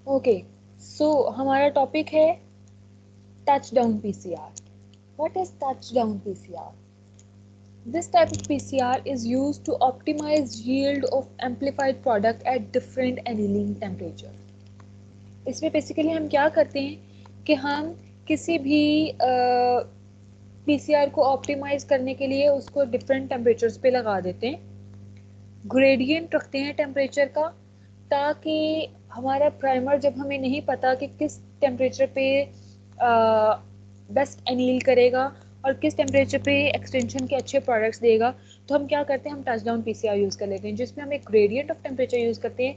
Okay, सो हमारा topic है touch down PCR. What is touch down PCR? This type of PCR is used to optimize yield of amplified product at different annealing temperature. इसमें basically हम क्या करते हैं कि हम किसी भी पीसीआर को ऑप्टिमाइज करने के लिए उसको डिफरेंट टेम्परेचर्स पे लगा देते हैं, ग्रेडियंट रखते हैं टेम्परेचर का, ताकि हमारा प्राइमर जब हमें नहीं पता कि किस टेम्परेचर पे बेस्ट एनील करेगा और किस टेम्परेचर पे एक्सटेंशन के अच्छे प्रोडक्ट्स देगा, तो हम क्या करते हैं, हम टच डाउन पीसीआर यूज़ कर लेते हैं जिसमें हम एक ग्रेडियंट ऑफ टेम्परेचर यूज़ करते हैं.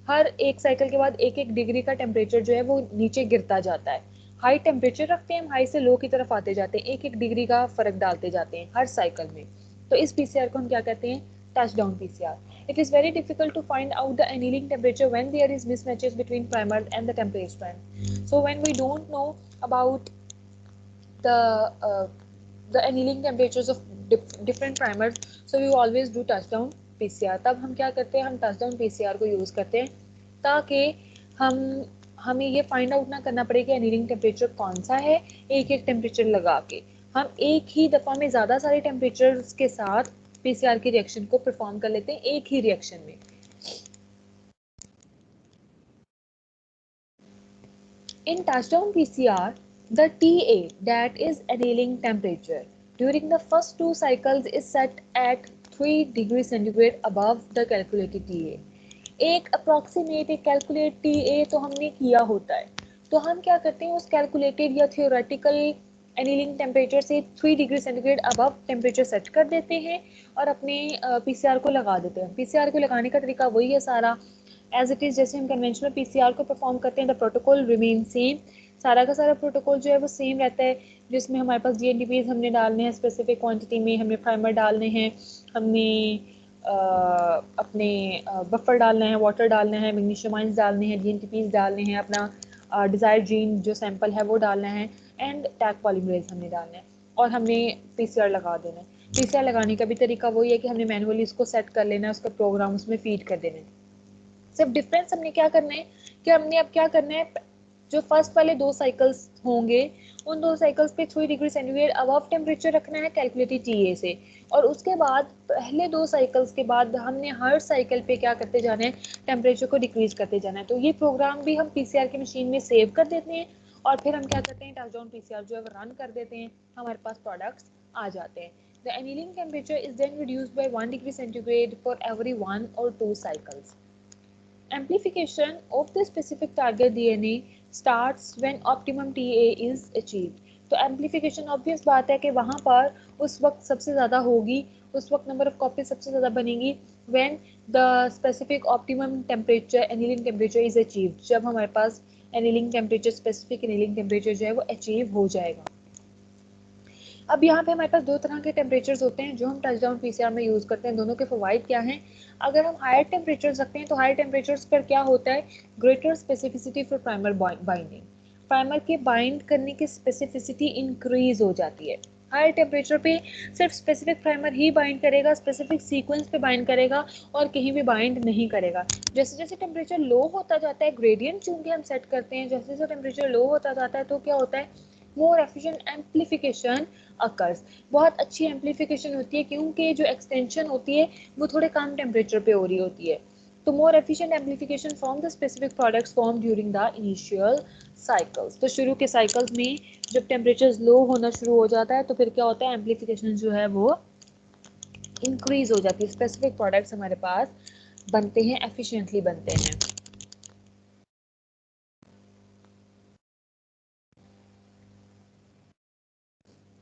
हर एक साइकिल के बाद एक एक डिग्री का टेम्परेचर जो है वो नीचे गिरता जाता है. हाई टेम्परेचर रखते हैं, हम हाई से लो की तरफ आते जाते हैं, एक एक डिग्री का फर्क डालते जाते हैं हर साइकिल में. तो इस पीसीआर को हम क्या कहते हैं, touch down PCR. It is very difficult to find out the annealing temperature when there is mismatches between primers and the temperature band. So when we don't know about the uh, the annealing temperatures of different primers, so we always do touchdown PCR. तब हम क्या करते हैं, हम touchdown PCR को use करते हैं ताकि हम हमें ये फाइंड आउट ना करना पड़े कि एनीलिंग टेम्परेचर कौन सा है. एक एक टेम्परेचर लगा के हम एक ही दफ़ा में ज़्यादा सारे टेम्परेचर्स के साथ पीसीआर की रिएक्शन को परफॉर्म कर लेते हैं एक ही रिएक्शन में. In touchdown PCR, the TA, that is annealing temperature, during the first two cycles is set at 3 degrees centigrade above the calculated TA. एक अप्रॉक्सीमेट एक कैलकुलेट TA तो हमने किया होता है, तो हम क्या करते हैं उस कैलकुलेटेड या थियोरेटिकल एनीलिंग टेम्परेचर से 3 degree centigrade above temperature set कर देते हैं और अपने पीसीआर को लगा देते हैं. पीसीआर को लगाने का तरीका वही है सारा एज इट इज़. जैसे हम कन्वेंशनल पीसीआर को परफॉर्म करते हैं, द प्रोटोकॉल रिमेन सेम. सारा का सारा प्रोटोकॉल जो है वो सेम रहता है, जिसमें हमारे पास जीएनटीपीज हमने डालने हैं स्पेसिफिक क्वांटिटी में, हमने प्राइमर डालने हैं, हमने अपने बफर डालना है, वाटर डालना है, मैग्नीशियम आयंस डालने हैं, जीएनटीपीज डालने हैं, अपना डिज़ायर जीन जो सैंपल है वो डालना है, एंड टैग पॉलीमरेज हमने डालना है और हमने पीसीआर लगा देना है. पीसीआर लगाने का भी तरीका वही है कि हमने मैनुअली उसको सेट कर लेना है, उसका प्रोग्राम उसमें फीड कर देना है. सिर्फ डिफरेंस हमने क्या करना है कि हमने अब क्या करना है, जो फर्स्ट वाले दो साइकिल्स होंगे उन दो साइकिल्स पे 3 डिग्री सेंटीग्रेड अबव टेम्परेचर रखना है कैलकुलेटेड टीए से, और उसके बाद पहले दो साइकिल्स के बाद हमने हर साइकिल पे क्या करते जाना है, टेम्परेचर को डिक्रीज करते जाना है. तो ये प्रोग्राम भी हम पीसीआर की मशीन में सेव कर देते हैं और फिर हम क्या करते हैं, टच डाउन पीसीआर जो है वो रन कर देते हैं, हमारे पास प्रोडक्ट्स आ जाते हैं. The annealing temperature is then reduced by 1 degree centigrade for every 1 or 2 cycles. Amplification of the specific target DNA starts when optimum TA is achieved. तो एम्पलीफिकेशन ऑब्वियस बात है कि वहाँ पर उस वक्त सबसे ज़्यादा होगी, उस वक्त नंबर ऑफ कॉपी सबसे ज़्यादा बनेगी when the specific optimum temperature annealing temperature is achieved. जब हमारे पास annealing temperature specific annealing temperature जो है वो अचीव हो जाएगा. अब यहाँ पे हमारे पास दो तरह के टेम्परेचर्स होते हैं जो हम टच डाउन पीसीआर में यूज़ करते हैं. दोनों के फवाइद क्या हैं? अगर हम हायर टेम्परेचर्स रखते हैं तो हायर टेम्परेचर्स पर क्या होता है, greater specificity for primer binding. Primer के बाइंड करने की स्पेसिफिसिटी इंक्रीज हो जाती है. हायर टेम्परेचर पे सिर्फ स्पेसिफिक प्राइमर ही बाइंड करेगा, स्पेसिफिक सीक्वेंस पे बाइंड करेगा और कहीं भी बाइंड नहीं करेगा. जैसे जैसे टेम्परेचर लो होता जाता है, ग्रेडियंट चूंकि हम सेट करते हैं, जैसे जैसे टेम्परेचर लो होता जाता है तो क्या होता है, मोर एफिशिएंट एम्पलीफिकेशन अकर्स. बहुत अच्छी एम्पलीफिकेशन होती है क्योंकि जो एक्सटेंशन होती है वो थोड़े कम टेम्परेचर पे हो रही होती है. तो more efficient amplification from the specific products form during the initial cycles. तो शुरू के साइकिल्स में जब टेम्परेचर लो होना शुरू हो जाता है तो फिर क्या होता है, एम्पलीफिकेशन जो है वो इंक्रीज हो जाती है, स्पेसिफिक प्रोडक्ट्स हमारे पास बनते हैं, एफिशिएंटली बनते हैं.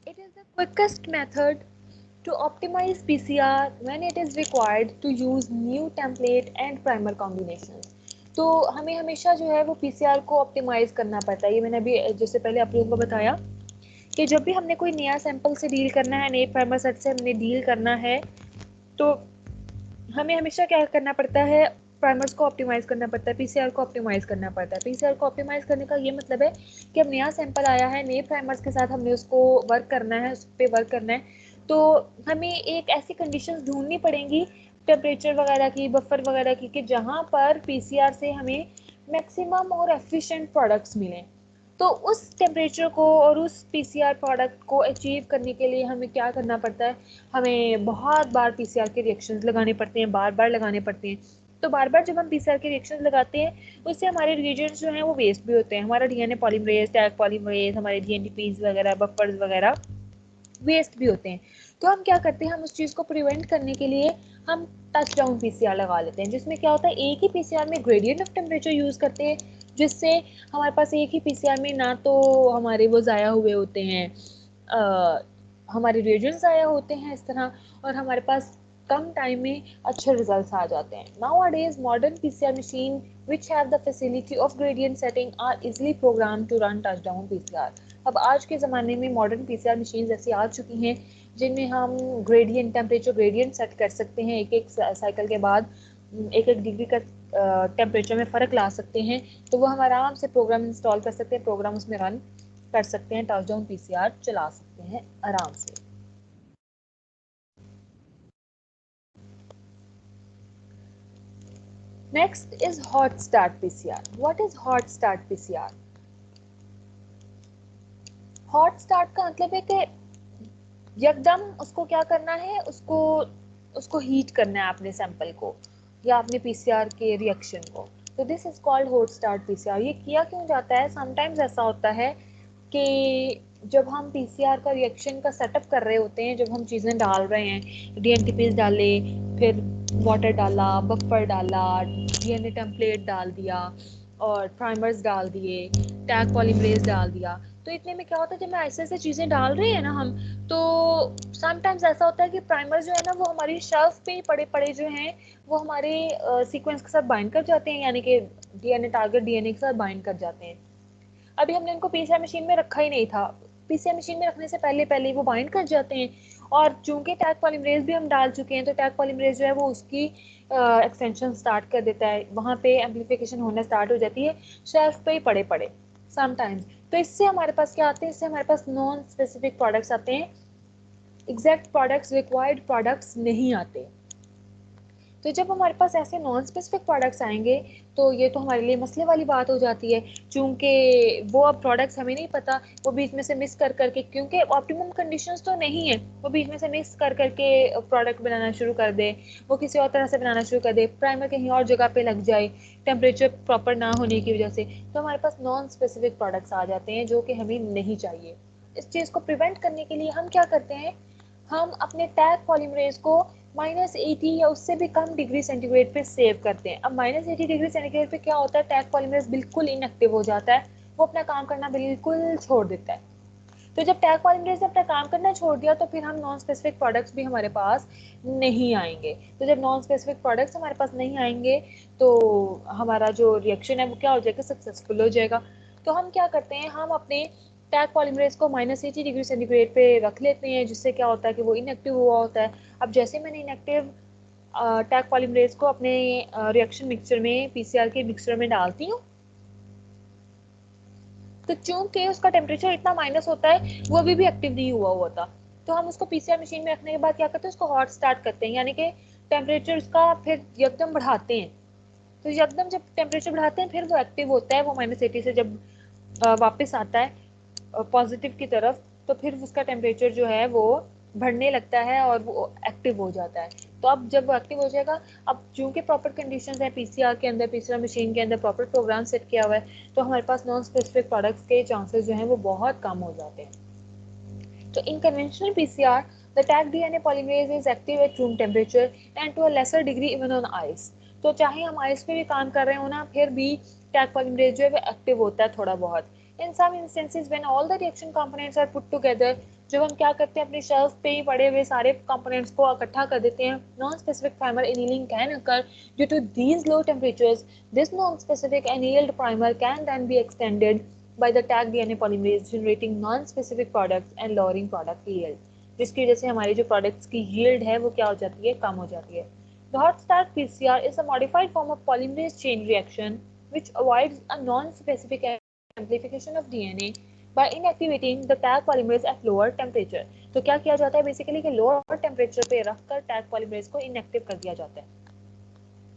It is the quickest method to optimize PCR when it is required to use new template and primer combinations. तो हमें हमेशा जो है वो पीसीआर को ऑप्टिमाइज करना पड़ता है. ये मैंने अभी जैसे पहले आप लोगों को बताया कि जब भी हमने कोई नया सैंपल से डील करना है, नए प्राइमर सेट से हमने डील करना है, तो हमें हमेशा क्या करना पड़ता है, प्राइमर्स को ऑप्टिमाइज करना पड़ता है, पीसीआर को ऑप्टिमाइज करना पड़ता है. पीसीआर को ऑप्टिमाइज करने का ये मतलब है कि अब नया सैंपल आया है, नए प्राइमर्स के साथ हमने उसको वर्क करना है, उस पर वर्क करना है, तो हमें एक ऐसी कंडीशंस ढूंढनी पड़ेंगी टेम्परेचर वगैरह की, बफर वगैरह की, कि जहाँ पर पीसीआर से हमें मैक्सिमम और एफिशिएंट प्रोडक्ट्स मिलें। तो उस टेम्परेचर को और उस पीसीआर प्रोडक्ट को अचीव करने के लिए हमें क्या करना पड़ता है, हमें बहुत बार पीसीआर के रिएक्शंस लगाने पड़ते हैं, बार बार लगाने पड़ते हैं। तो बार बार जब हम पीसीआर के रिएक्शंस लगाते हैं उससे हमारे रिएजेंट्स जो हैं वो वेस्ट भी होते हैं, हमारा डीएनए पॉलीमरेज, टैग पॉलीमरेज, हमारे जीएनटीपीज वगैरह, बफर्स वगैरह वेस्ट भी होते हैं। तो हम क्या करते हैं, हम उस चीज़ को प्रिवेंट करने के लिए हम टच डाउन पीसीआर लगा लेते हैं, जिसमें क्या होता है एक ही पीसीआर में ग्रेडियंट ऑफ टेम्परेचर यूज़ करते हैं, जिससे हमारे पास एक ही पीसीआर में ना तो हमारे वो ज़ाया हुए होते हैं, हमारे रिएजेंट्स ज़ाया होते हैं इस तरह, और हमारे पास कम टाइम में अच्छे रिजल्ट्स आ जाते हैं। Nowadays modern PCR machine which have the facility of gradient setting are easily programmed to run touchdown PCR। अब आज के ज़माने में मॉडर्न पीसीआर मशीन्स ऐसी आ चुकी हैं जिनमें हम ग्रेडियंट टेम्परेचर ग्रेडियंट सेट कर सकते हैं, एक एक साइकिल के बाद एक एक डिग्री का टेम्परेचर में फ़र्क ला सकते हैं। तो वो हम आराम से प्रोग्राम इंस्टॉल कर सकते हैं, प्रोग्राम उसमें रन कर सकते हैं, टचडाउन पीसीआर चला सकते हैं आराम से। Next is hot start PCR. What is hot start PCR? Hot start का मतलब है कि यकदम उसको क्या करना है, उसको उसको हीट करना है अपने सैंपल को या अपने पीसीआर के रिएक्शन को। तो this is called hot start PCR. ये किया क्यों जाता है, समटाइम्स ऐसा होता है कि जब हम पीसीआर का रिएक्शन का सेटअप कर रहे होते हैं, जब हम चीज़ें डाल रहे हैं, डीएनटीपीज डाले, फिर वाटर डाला, बफर डाला, डीएनए टेम्पलेट डाल दिया और प्राइमर्स डाल दिए, टैग पॉलीमरेज डाल दिया, तो इतने में क्या होता है जब मैं ऐसे ऐसे चीज़ें डाल रहे हैं ना हम, तो समटाइम्स ऐसा होता है कि प्राइमर जो है ना वो हमारी शेल्फ पे ही पड़े पड़े जो हैं वो हमारे सीक्वेंस के साथ बाइंड कर जाते हैं, यानी कि डीएनए टारगेट डीएनए के साथ बाइंड कर जाते हैं। अभी हमने इनको पीसीआर मशीन में रखा ही नहीं था, पीसीआर मशीन में रखने से पहले पहले वो बाइंड कर जाते हैं। और चूंकि टैग पॉलीमरेज भी हम डाल चुके हैं तो टैग पॉलीमरेज जो है वो उसकी एक्सटेंशन स्टार्ट कर देता है, वहाँ पे एम्पलीफिकेशन होना स्टार्ट हो जाती है, शेल्फ पे ही पड़े पड़े समटाइम्स। तो इससे हमारे पास क्या आते हैं, इससे हमारे पास नॉन स्पेसिफिक प्रोडक्ट्स आते हैं, एग्जैक्ट प्रोडक्ट्स, रिक्वायर्ड प्रोडक्ट्स नहीं आते। तो जब हमारे पास ऐसे नॉन स्पेसिफिक प्रोडक्ट्स आएंगे तो ये तो हमारे लिए मसले वाली बात हो जाती है, क्योंकि वो अब प्रोडक्ट्स हमें नहीं पता, वो बीच में से मिक्स कर करके, क्योंकि ऑप्टिमम कंडीशंस तो नहीं है, वो बीच में से मिक्स कर करके प्रोडक्ट बनाना शुरू कर दे, वो किसी और तरह से बनाना शुरू कर दे, प्राइमर कहीं और जगह पे लग जाए टेम्परेचर प्रॉपर ना होने की वजह से, तो हमारे पास नॉन स्पेसिफिक प्रोडक्ट्स आ जाते हैं जो कि हमें नहीं चाहिए। इस चीज़ को प्रिवेंट करने के लिए हम क्या करते हैं, हम अपने टैग पॉलीमरेज को -80 या उससे भी कम डिग्री सेंटीग्रेड पे सेव करते हैं। अब -80 डिग्री सेंटीग्रेड पे क्या होता है, टैग पॉलीमरेज बिल्कुल इनएक्टिव हो जाता है, वो अपना काम करना बिल्कुल छोड़ देता है। तो जब टैग पॉलीमरेज ने अपना काम करना छोड़ दिया तो फिर हम नॉन स्पेसिफिक प्रोडक्ट्स भी हमारे पास नहीं आएंगे। तो जब नॉन स्पेसिफिक प्रोडक्ट्स हमारे पास नहीं आएंगे तो हमारा जो रिएक्शन है वो क्या हो जाएगा, सक्सेसफुल हो जाएगा। तो हम क्या करते हैं, हम अपने टैग पॉलीमरेज को -80 डिग्री सेंटीग्रेड पे रख लेते हैं, जिससे क्या होता है कि वो इनएक्टिव हुआ होता है। अब जैसे मैंने इनएक्टिव टैग पॉलीमरेज को अपने रिएक्शन मिक्सचर में, पीसीआर के मिक्सचर में डालती हूँ, तो चूंकि उसका टेम्परेचर इतना माइनस होता है वो अभी भी एक्टिव नहीं हुआ हुआ था, तो हम उसको पीसीआर मशीन में रखने के बाद क्या करते हैं, उसको हॉट स्टार्ट करते हैं, यानी कि टेम्परेचर उसका फिर एकदम बढ़ाते हैं। तो एकदम जब टेम्परेचर बढ़ाते हैं फिर वो एक्टिव होता है, वो -80 से जब वापस आता है पॉजिटिव की तरफ, तो फिर उसका टेम्परेचर जो है वो बढ़ने लगता है और वो एक्टिव हो जाता है। तो अब जब वो एक्टिव हो जाएगा, अब चूंकि प्रॉपर कंडीशंस है पीसीआर के अंदर, पीसीआर मशीन के अंदर प्रॉपर प्रोग्राम सेट किया हुआ है, तो हमारे पास नॉन स्पेसिफिक प्रोडक्ट्स के चांसेस जो हैं वो बहुत कम हो जाते हैं। तो in conventional PCR, the tag DNA polymerase is active at room temperature and to a lesser degree even on ice। तो चाहे हम आइस पे भी काम कर रहे हो ना, फिर भी टैग पॉलीमरेज जो है वो एक्टिव होता है थोड़ा बहुत। In some instances when all the reaction components are put together, जब हम क्या करते हैं अपने शेल्फ पे ही पड़े हुए सारे कंपोनेंट्स को इकट्ठा कर देते हैं, non specific primer annealing can occur due to these low temperatures। This non-specific annealed primer can then be extended by the tag DNA polymerase generating non-specific products and lowering product yield, जिसकी वजह से हमारी जो products की yield है वो क्या हो जाती है, कम हो जाती है। The hot start PCR is a modified form of polymerase chain reaction which avoids a non-specific amplification of DNA by inactivating the tag polymerase at lower temperature। तो क्या किया जाता है बेसिकली कि लोअर टेम्परेचर पे रखकर टैग पॉलीमरेज को inactive कर दिया जाता है।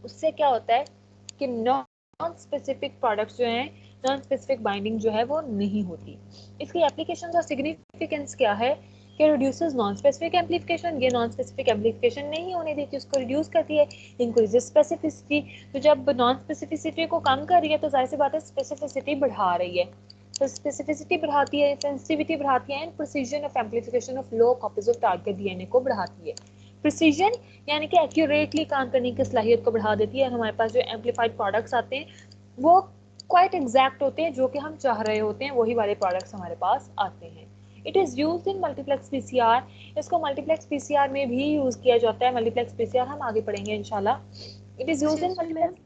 उससे क्या होता है कि नॉन स्पेसिफिक प्रोडक्ट्स जो हैं, नॉन स्पेसिफिक बाइंडिंग जो है वो नहीं होती। इसकी एप्लीकेशन और सिग्निफिकेंस क्या है कि रिड्यूसेस नॉन स्पेसिफिक एम्पलीफिकेशन, ये नॉन स्पेसिफिक एम्पलीफिकेशन नहीं होने देती, उसको रिड्यूस करती है। इंक्रीजेस स्पेसिफिसिटी, तो जब नॉन स्पेसिफिसिटी को कम कर रही है तो जाहिर सी बात है स्पेसिफिसिटी बढ़ा रही है, तो स्पेसिफिसिटी बढ़ाती है, सेंसिटिविटी बढ़ाती है, and precision of amplification of low copies of target DNA को बढ़ाती है। प्रिसीजन यानी कि एक्यूरेटली काम करने की सलाहियत को बढ़ा देती है। हमारे पास जो एम्पलीफाइड प्रोडक्ट्स आते हैं वो क्वाइट एग्जैक्ट होते हैं, जो कि हम चाह रहे होते हैं वही वाले प्रोडक्ट्स हमारे पास आते हैं। It is use in multiplex PCR, इसको मल्टीप्लेक्स पीसीआर में भी यूज किया जाता है। मल्टीप्लेक्स पीसीआर हम आगे पढ़ेंगे इंशाल्लाह। It is use in multiplex,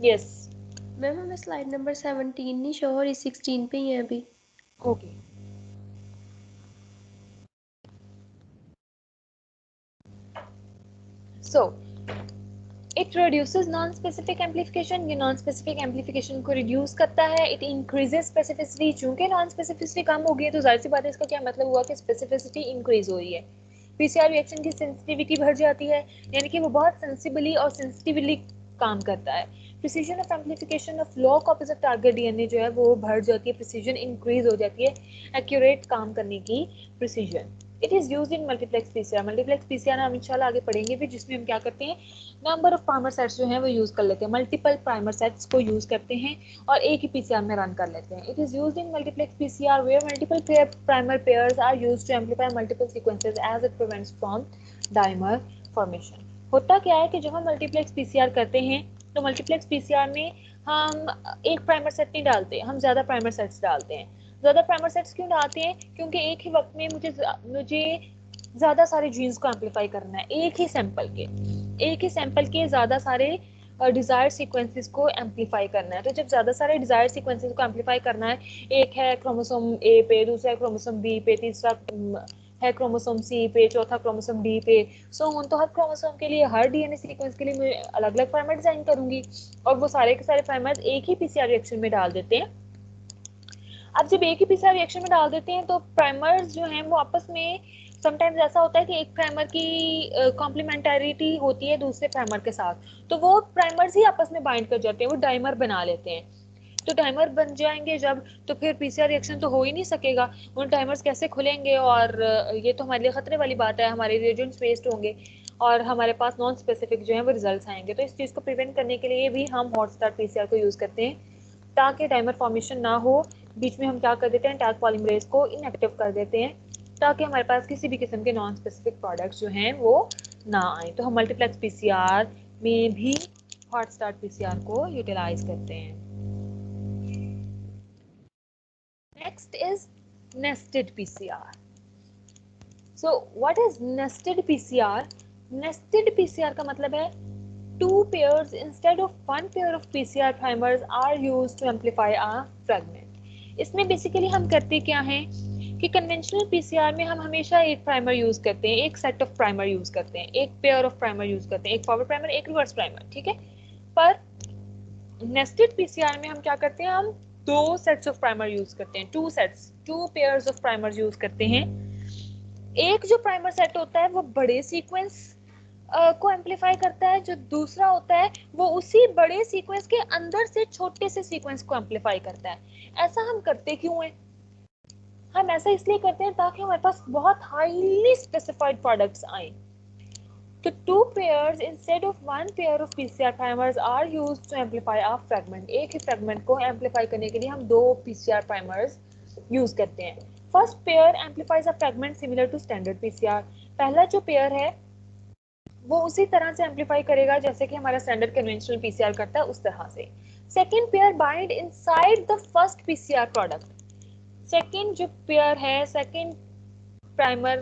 yes ma'am हमें स्लाइड नंबर 17 नहीं शो हो रही, 16 पे ही है अभी। Okay. So it reduces non specific amplification, ये नॉन स्पेसिफिक एम्पलीफिकेशन को रिड्यूस करता है। इट इंक्रीजेस स्पेसिफिसिटी, चूंकि नॉन स्पेसिफिसिटी कम हो गई है तो जाहिर सी बात है इसका क्या मतलब हुआ कि स्पेसिफिसिटी इंक्रीज हो रही है। पीसीआर रिएक्शन की सेंसिटिविटी बढ़ जाती है, यानी कि वो बहुत सेंसिबली और सेंसिटिवली काम करता है। Precision of amplification of low copies of target DNA जो है वो बढ़ जाती है, प्रिसीजन इंक्रीज हो जाती है, एक्यूरेट काम करने की precision. It is used in multiplex PCR, multiplex PCR हम इंशाल्लाह आगे पढ़ेंगे भी, जिसमें हम क्या करते हैं नंबर ऑफ प्राइमर सेट्स जो हैं वो यूज कर लेते हैं, मल्टीपल प्राइमर सेट्स को यूज करते हैं और एक ही पीसीआर में रन कर लेते हैं। It is used in multiplex PCR where multiple primer pairs are used to amplify multiple sequences as it prevents from dimer formation. होता क्या है कि जब हम मल्टीप्लेक्स पीसीआर करते हैं तो मल्टीप्लेक्स पीसीआर में हम एक प्राइमर सेट नहीं डालते, हम ज्यादा प्राइमर सेट्स डालते हैं। ज्यादा प्राइमर सेट्स क्यों डालते हैं? क्योंकि एक ही वक्त में मुझे ज्यादा सारे जीन्स को एम्पलीफाई करना है, एक ही सैंपल के ज्यादा सारे डिजायर सीक्वेंसेस को एम्पलीफाई करना है। तो जब ज्यादा सारे डिजायर सीक्वेंसेस को एम्पलीफाई करना है, एक है क्रोमोसोम ए पे, दूसरा है क्रोमोसोम बी पे, तीसरा है क्रोमोसोम सी पे, चौथा क्रोमोसोम डी पे, सो ऑन। तो हर क्रोमोसोम के लिए, हर डीएनए सीक्वेंस के लिए मैं अलग अलग प्राइमर डिजाइन करूंगी और वो सारे के सारे प्राइमर्स एक ही पीसीआर रिएक्शन में डाल देते हैं। अब जब एक ही पीसीआर रिएक्शन में डाल देते हैं तो प्राइमर्स जो हैं वो आपस में, समटाइम्स ऐसा होता है कि एक प्राइमर की कॉम्प्लीमेंटरिटी होती है दूसरे प्राइमर के साथ, तो वो प्राइमर्स ही आपस में बाइंड कर जाते हैं, वो डाइमर बना लेते हैं। तो टाइमर बन जाएंगे जब, तो फिर पीसीआर रिएक्शन तो हो ही नहीं सकेगा, उन टाइमर्स कैसे खुलेंगे? और ये तो हमारे लिए खतरे वाली बात है, हमारे रिएजेंट्स वेस्ट होंगे और हमारे पास नॉन स्पेसिफिक जो है वो रिजल्ट्स आएंगे। तो इस चीज़ को प्रिवेंट करने के लिए भी हम हॉट स्टार्ट पीसीआर को यूज़ करते हैं, ताकि टाइमर फॉर्मेशन ना हो। बीच में हम क्या कर देते हैं, टैग पॉलीमरेज को इनएक्टिव कर देते हैं, ताकि हमारे पास किसी भी किस्म के नॉन स्पेसिफिक प्रोडक्ट्स जो हैं वो ना आए। तो हम मल्टीप्लेक्स पीसीआर में भी हॉट स्टार्ट पीसीआर को यूटिलाइज करते हैं। Next is nested PCR. So what is nested PCR? Nested PCR का मतलब है two pairs instead of one pair of PCR primers are used to amplify a fragment. इसमें basically हम करते क्या हैं कि कन्वेंशनल पीसीआर में हम हमेशा एक प्राइमर यूज करते हैं, एक सेट ऑफ प्राइमर यूज करते हैं, एक पेयर ऑफ प्राइमर यूज करते हैं, एक फॉरवर्ड प्राइमर, एक रिवर्स प्राइमर, ठीक है। पर नेस्टेड पीसीआर में हम क्या करते हैं, हम दो सेट्स ऑफ प्राइमर यूज करते हैं, two pairs of primer use करते हैं। एक जो प्राइमर सेट होता है वो बड़े सीक्वेंस को एम्पलीफाई करता है, जो दूसरा होता है वो उसी बड़े सीक्वेंस के अंदर से छोटे से सीक्वेंस को एम्पलीफाई करता है। ऐसा हम करते क्यों है? हम ऐसा इसलिए करते हैं ताकि हमारे पास बहुत हाईली स्पेसिफाइड प्रोडक्ट्स आए। तो two pairs instead of one pair of PCR primers are used to amplify a fragment. एक ही fragment को amplify करने के लिए हम दो PCR primers use करते हैं। First pair amplifies a fragment similar to standard PCR. पहला जो pair है वो उसी तरह से amplify करेगा जैसे कि हमारा standard conventional PCR करता है, उस तरह से। Second pair bind inside the first PCR product. Second जो pair है, second primer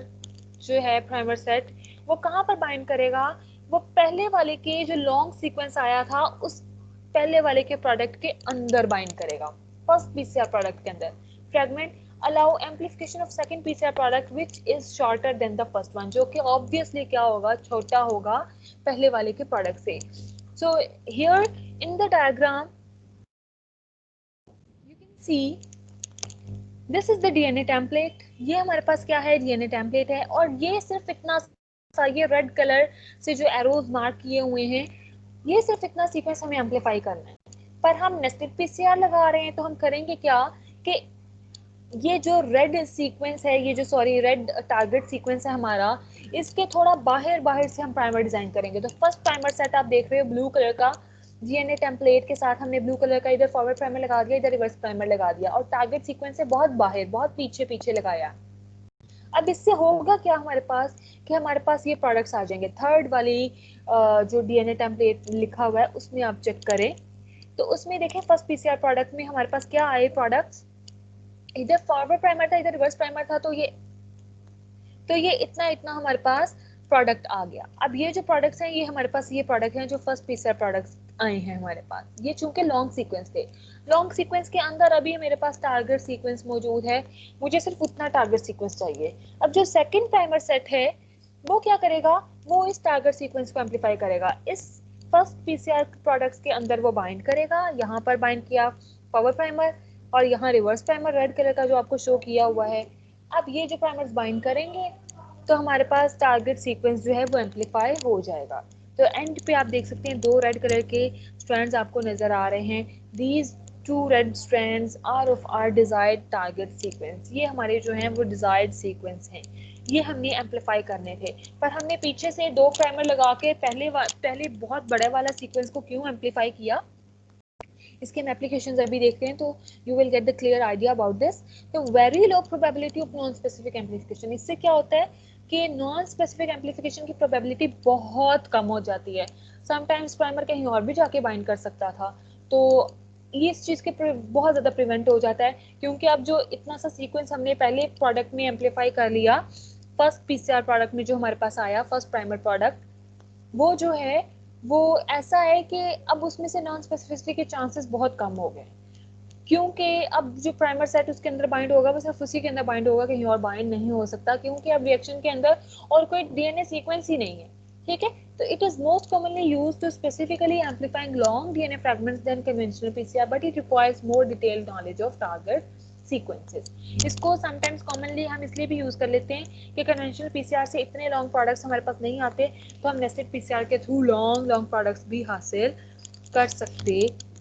जो है, प्राइमर सेट, वो कहाँ पर बाइंड करेगा? वो पहले वाले के जो लॉन्ग सीक्वेंस आया था उस पहले वाले के प्रोडक्ट के अंदर बाइंड करेगा, फर्स्ट पीसीआर प्रोडक्ट के अंदर। Fragment allow amplification of second PCR product which is shorter than the first one, जो कि ऑब्वियसली क्या होगा, छोटा होगा पहले वाले के प्रोडक्ट से। So here in the diagram you can see this is the DNA template. ये हमारे पास क्या है, डीएनए टेम्पलेट है, और ये सिर्फ इतना सा, ये रेड कलर से जो एरोज मार्क किए हुए हैं, ये सिर्फ इतना सीक्वेंस हमें एम्पलीफाई करना है। पर हम नेस्टेड पीसीआर लगा रहे हैं तो हम करेंगे क्या कि ये जो रेड सीक्वेंस है, ये जो सॉरी रेड टारगेट सीक्वेंस है हमारा, इसके थोड़ा बाहर बाहर से हम प्राइमर डिजाइन करेंगे। तो फर्स्ट प्राइमर सेट आप देख रहे हो ब्लू कलर का जीएनए टेम्पलेट के साथ हमने ब्लू कलर का इधर फॉरवर्ड प्राइमर लगा दिया, इधर रिवर्स प्राइमर लगा दिया और टारगेट सीक्वेंस से बहुत बाहर बहुत पीछे पीछे लगाया। अब इससे होगा क्या हमारे पास कि हमारे पास ये प्रोडक्ट्स आ जाएंगे। थर्ड वाली जो डीएनए टेम्पलेट लिखा हुआ है उसमें आप चेक करें तो उसमें देखें फर्स्ट पीसीआर प्रोडक्ट में हमारे पास क्या आए प्रोडक्ट्स, इधर फॉरवर्ड प्राइमर था इधर रिवर्स प्राइमर था, तो ये इतना इतना हमारे पास प्रोडक्ट आ गया। अब ये जो प्रोडक्ट्स हैं ये हमारे पास ये प्रोडक्ट हैं जो फर्स्ट पीसीआर प्रोडक्ट्स आए हैं हमारे पास। ये चूंकि लॉन्ग सीक्वेंस थे, लॉन्ग सीक्वेंस के अंदर अभी मेरे पास टारगेट सीक्वेंस मौजूद है, मुझे सिर्फ उतना टारगेट सीक्वेंस चाहिए। अब जो सेकंड प्राइमर सेट है वो क्या करेगा, वो इस टारगेट सीक्वेंस को एम्पलीफाई करेगा, इस फर्स्ट पीसीआर प्रोडक्ट्स के अंदर वो बाइंड करेगा। यहाँ पर बाइंड किया पावर प्राइमर और यहाँ रिवर्स प्राइमर रेड कलर का जो आपको शो किया हुआ है। अब ये जो प्राइमर्स बाइंड करेंगे तो हमारे पास टारगेट सीक्वेंस जो है वो एम्पलीफाई हो जाएगा। तो एंड पे आप देख सकते हैं दो रेड कलर के स्ट्रैंड्स आपको नजर आ रहे हैं। These two red strands are of our desired target sequence. ये हमारे जो हैं वो डिजायर्ड सीक्वेंस हैं, ये हमने एम्पलीफाई करने थे। पर हमने पीछे से दो प्राइमर लगा के पहले बहुत बड़े वाला सीक्वेंस को क्यों एम्पलीफाई किया, इसके हम एप्लीकेशंस अभी देखते हैं तो you will get the clear idea about this. तो very low probability of non specific amplification, इससे क्या होता है कि नॉन स्पेसिफिक एम्पलीफिकेशन की प्रोबेबिलिटी बहुत कम हो जाती है। समटाइम्स प्राइमर कहीं और भी जाके बाइंड कर सकता था, तो ये इस चीज़ के बहुत ज़्यादा प्रिवेंट हो जाता है, क्योंकि अब जो इतना सा सीक्वेंस हमने पहले प्रोडक्ट में एम्पलीफाई कर लिया, फर्स्ट पीसीआर प्रोडक्ट में जो हमारे पास आया फर्स्ट प्राइमर प्रोडक्ट, वो जो है वो ऐसा है कि अब उसमें से नॉन स्पेसिफिसिटी के चांसेस बहुत कम हो गए, क्योंकि अब जो प्राइमर सेट उसके अंदर बाइंड होगा वो सिर्फ उसी के अंदर बाइंड होगा, कहीं और बाइंड नहीं हो सकता, क्योंकि अब रिएक्शन के अंदर और कोई डीएनए सीक्वेंस ही नहीं है। ठीक है, तो it is most commonly used to specifically amplifying long DNA fragments than conventional PCR, but it requires more detailed knowledge of target sequences. इसको समटाइम्स कॉमनली हम इसलिए भी यूज कर लेते हैं कि कन्वेंशनल पीसीआर से इतने लॉन्ग प्रोडक्ट्स हमारे पास नहीं आते, तो हम नेस्टेड पीसीआर के थ्रू लॉन्ग लॉन्ग प्रोडक्ट्स भी हासिल कर सकते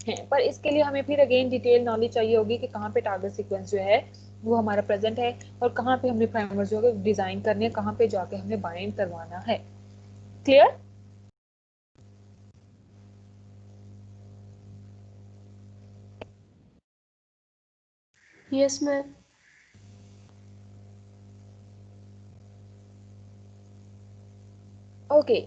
हैं। पर इसके लिए हमें फिर अगेन डिटेल नॉलेज चाहिए होगी कि कहाँ पे टारगेट सीक्वेंस जो है वो हमारा प्रेजेंट है और कहाँ पे हमने प्राइमर जो है डिजाइन करने, कहाँ पे जाके हमें बाइंड करवाना है। क्लियर? Yes ma'am. ओके,